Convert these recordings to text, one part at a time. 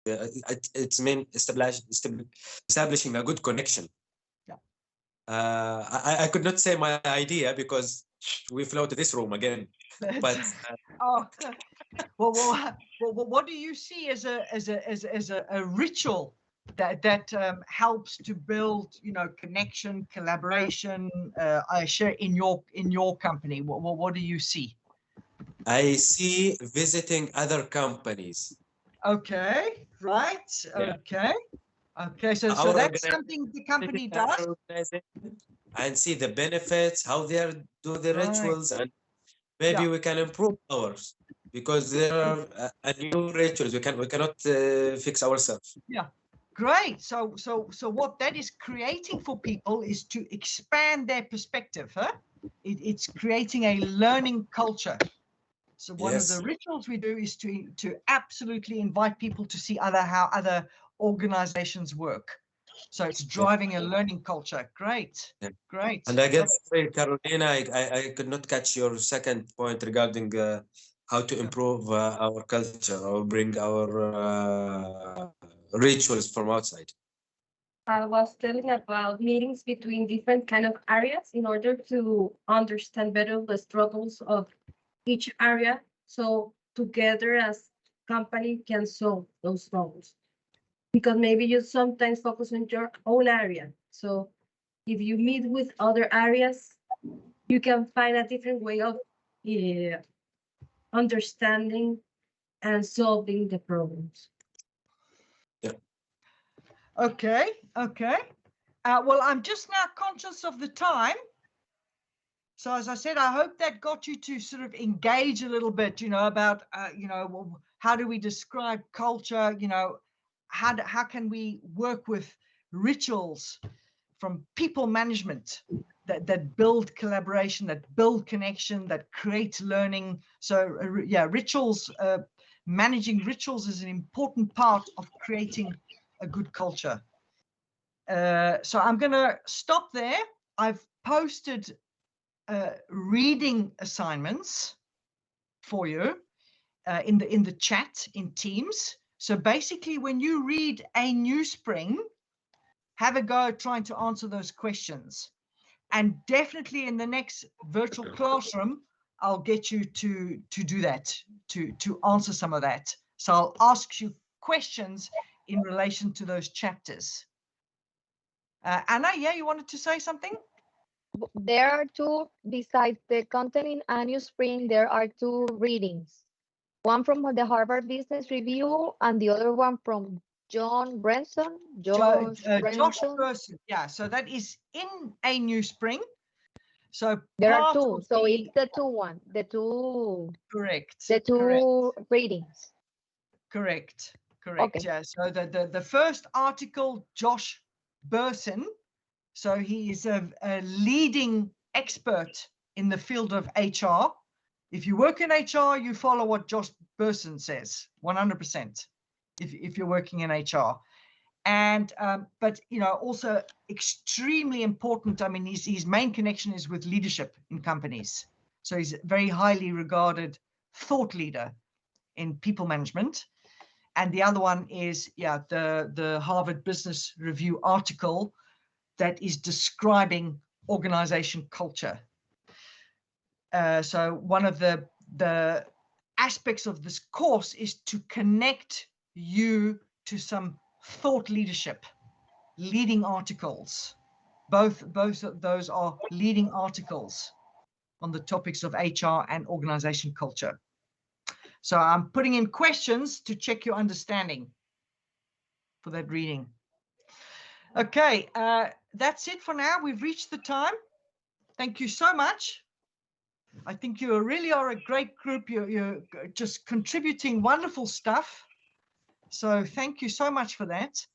it's mean establishing a good connection. Yeah. I could not say my idea because we flow to this room again. But Oh, well, what do you see as a ritual that helps to build, connection, collaboration, I share in your company? What do you see? I see visiting other companies. Okay, right. Yeah. Okay. So Our that's organization, something the company does. other organization, and see the benefits, how they are do the Right. rituals, and maybe Yeah. we can improve ours because there are a new rituals. We cannot fix ourselves. Yeah. Great. So what that is creating for people is to expand their perspective, huh? It's creating a learning culture. So one of the Yes. rituals we do is to absolutely invite people to see how other organizations work. So it's Yeah. driving a learning culture. Great. Yeah. Great. And I Love guess, it. Carolina, I could not catch your second point regarding how to Yeah. improve our culture or bring our rituals from outside. I was telling about meetings between different kind of areas in order to understand better the struggles of each area. So together as company can solve those struggles. Because maybe you sometimes focus on your own area. So if you meet with other areas, you can find a different way of understanding and solving the problems. Yeah. Okay. Okay. Well, I'm just now conscious of the time. So as I said, I hope that got you to sort of engage a little bit, about, how do we describe culture? How can we work with rituals from people management that build collaboration, that build connection, that create learning. So rituals, managing rituals is an important part of creating a good culture. So I'm going to stop there. I've posted reading assignments for you in the chat in Teams. So basically, when you read a new spring, have a go at trying to answer those questions. And definitely in the next virtual classroom, I'll get you to do that, to answer some of that. So I'll ask you questions in relation to those chapters. Anna, yeah, you wanted to say something? There are two, besides the content in Annual Spring, there are two readings. One from the Harvard Business Review and the other one from John Branson, Josh Josh Branson. Person. Yeah, so that is in a new spring. So There are part two, of so the it's the two one, the two correct, the two readings. correct. Okay. Yeah. So the first article, Josh Bersin. So he is a leading expert in the field of HR. If you work in HR, you follow what Josh Bersin says, 100%. If you're working in HR. And but also extremely important. I mean, his main connection is with leadership in companies, so he's a very highly regarded thought leader in people management. And the other one is the Harvard Business Review article that is describing organization culture. So one of the aspects of this course is to connect you to some thought leadership, leading articles. Both of those are leading articles on the topics of HR and organization culture. So I'm putting in questions to check your understanding for that reading. Okay, that's it for now. We've reached the time. Thank you so much. I think you really are a great group. You're just contributing wonderful stuff. So thank you so much for that.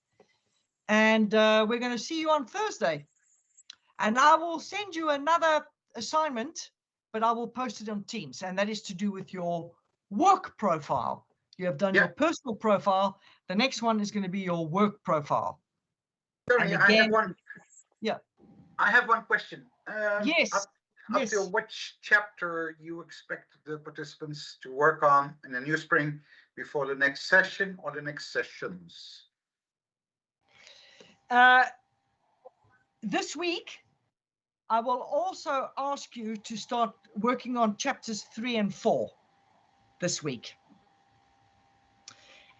And we're going to see you on Thursday. And I will send you another assignment, but I will post it on Teams. And that is to do with your work profile. You have done your personal profile. The next one is going to be your work profile. Sorry, and again, I have one question. Yes. Up to which chapter you expect the participants to work on in the new spring before the next session or the next sessions? This week, I will also ask you to start working on chapters 3 and 4 this week.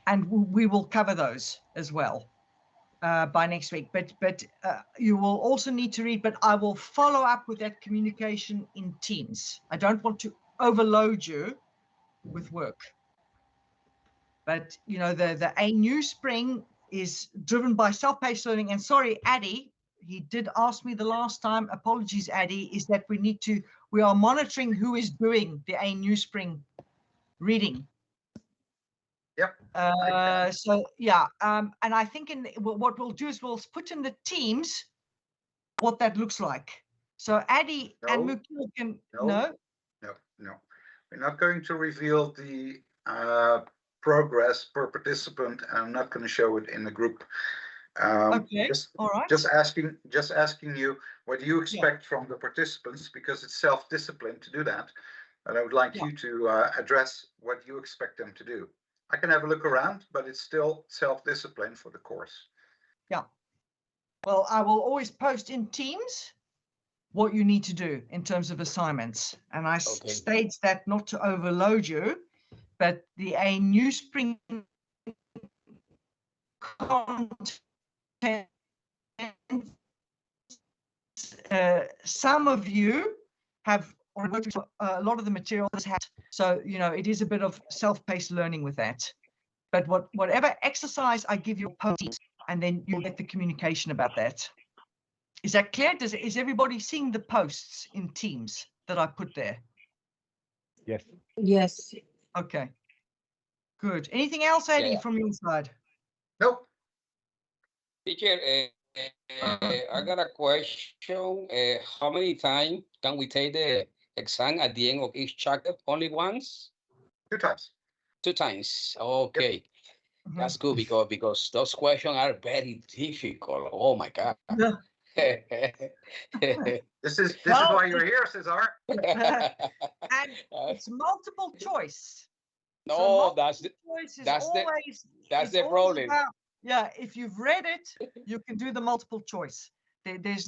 And we will cover those as well by next week. But you will also need to read, but I will follow up with that communication in Teams. I don't want to overload you with work. But, you know, the A New Spring is driven by self-paced learning. And sorry, Addy, he did ask me the last time, apologies, Addy, is that we are monitoring who is doing the A New Spring reading. Yep. So yeah, and I think what we'll do is we'll put in the Teams what that looks like. So Addy and Mukil can, no? No. We're not going to reveal the progress per participant. I'm not going to show it in the group. Okay, all right. Just asking you what you expect from the participants, because it's self-discipline to do that. And I would like you to address what you expect them to do. I can have a look around, but it's still self-discipline for the course. Yeah. Well, I will always post in Teams what you need to do in terms of assignments. And I state that not to overload you, but the A New Spring content, some of you have already worked with a lot of the material. So, you know, it is a bit of self-paced learning with that. But whatever exercise I give you, post, and then you'll get the communication about that. Is that clear? Is everybody seeing the posts in Teams that I put there? Yes. Yes. Okay. Good. Anything else, Eddie, from your side? Nope. Teacher, I got a question. How many times can we take the exam at the end of each chapter? Only once? 2 times. 2 times. Okay. That's good because those questions are very difficult. Oh my God. This is why you're here, Cesar. And it's multiple choice. No, so that's the problem. About, yeah, if you've read it, you can do the multiple choice. There's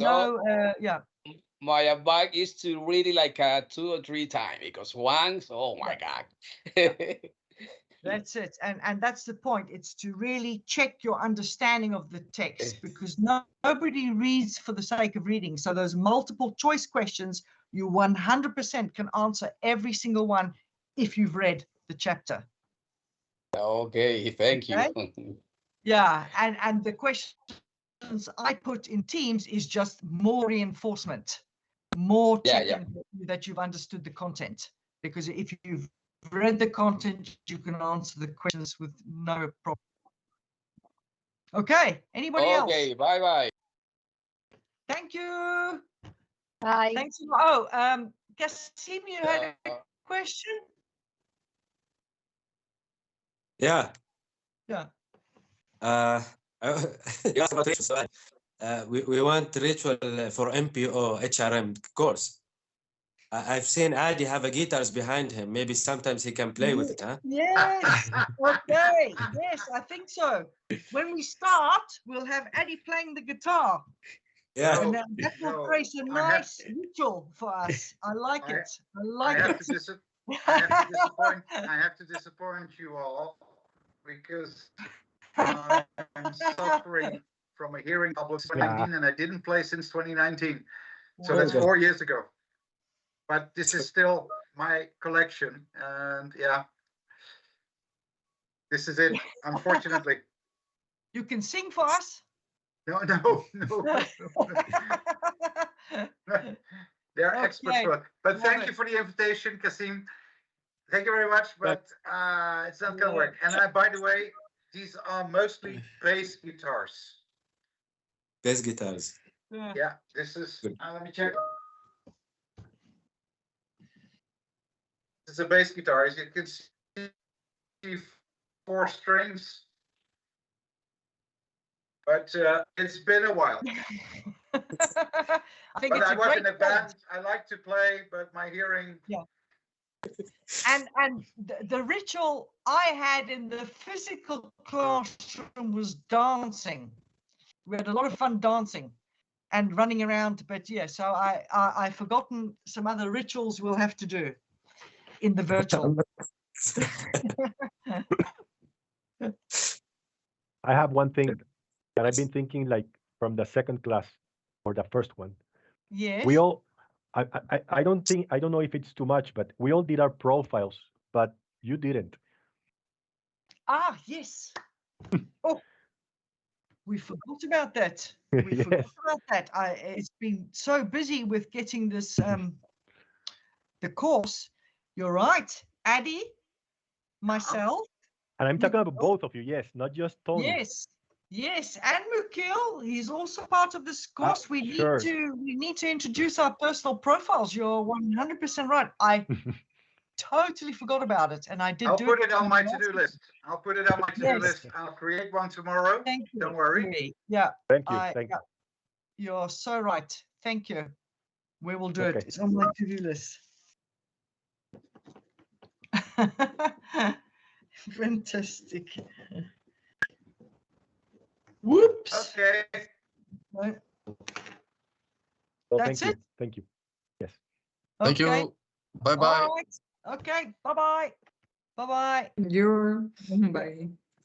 My advice is to read it like 2 or 3 times, because once, oh my God. That's it. And that's the point. It's to really check your understanding of the text, because nobody reads for the sake of reading. So those multiple choice questions, you 100% can answer every single one if you've read the chapter. Okay, thank you. Yeah, and the questions I put in Teams is just more reinforcement, more checking that you've understood the content. Because if you've read the content, you can answer the questions with no problem. Okay, anybody else? Okay, bye-bye. Thank you. Bye. Thanks. Oh, Kasim, you had a question? Yeah. Yeah. You asked about ritual. We want ritual for MPO HRM course. I've seen Adi have a guitars behind him. Maybe sometimes he can play with it, huh? Yes. Okay. Yes, I think so. When we start, we'll have Adi playing the guitar. Yeah. And that will create a nice ritual for us. I like it. I like it. I have to disappoint you all, because I'm suffering from a hearing problem since 2019, and I didn't play since 2019. So that's 4 years ago. But this is still my collection, and this is it, unfortunately. You can sing for us? No. They're experts for it. But thank you for the invitation, Kasim. Thank you very much, but it's not going to work. And by the way, these are mostly bass guitars. Bass guitars. Yeah, this is, let me check. This is a bass guitar. As you can see, 4 strings. But it's been a while. I think but it's I was in a band. band. I like to play, but my hearing And the ritual I had in the physical classroom was dancing. We had a lot of fun dancing and running around. But yeah, so I've forgotten some other rituals we'll have to do in the virtual. I have one thing that I've been thinking, like from the second class or the first one. Yes. We all, I don't know if it's too much, but we all did our profiles, but you didn't. Ah, yes. Oh, we forgot about that. We forgot Yes. about that. It's been so busy with getting this the course. You're right, Addie, myself. And I'm talking about Mukil, both of you, yes, not just Tony. yes, and Mukil, he's also part of this course. We sure. need to introduce our personal profiles. You're 100% right. I totally forgot about it, and I did. I'll put it on my to-do list. I'll put it on my to-do Yes. list. I'll create one tomorrow. Thank you. Don't worry. Yeah. Thank you. Thank you. You're so right. Thank you. We will do Okay. it. It's on my to-do list. Fantastic. Whoops. Okay. No. Well, That's thank it? you. Thank you. Yes. Thank Okay. you. Bye-bye. All right. Okay. Bye-bye. Bye-bye. You. Bye.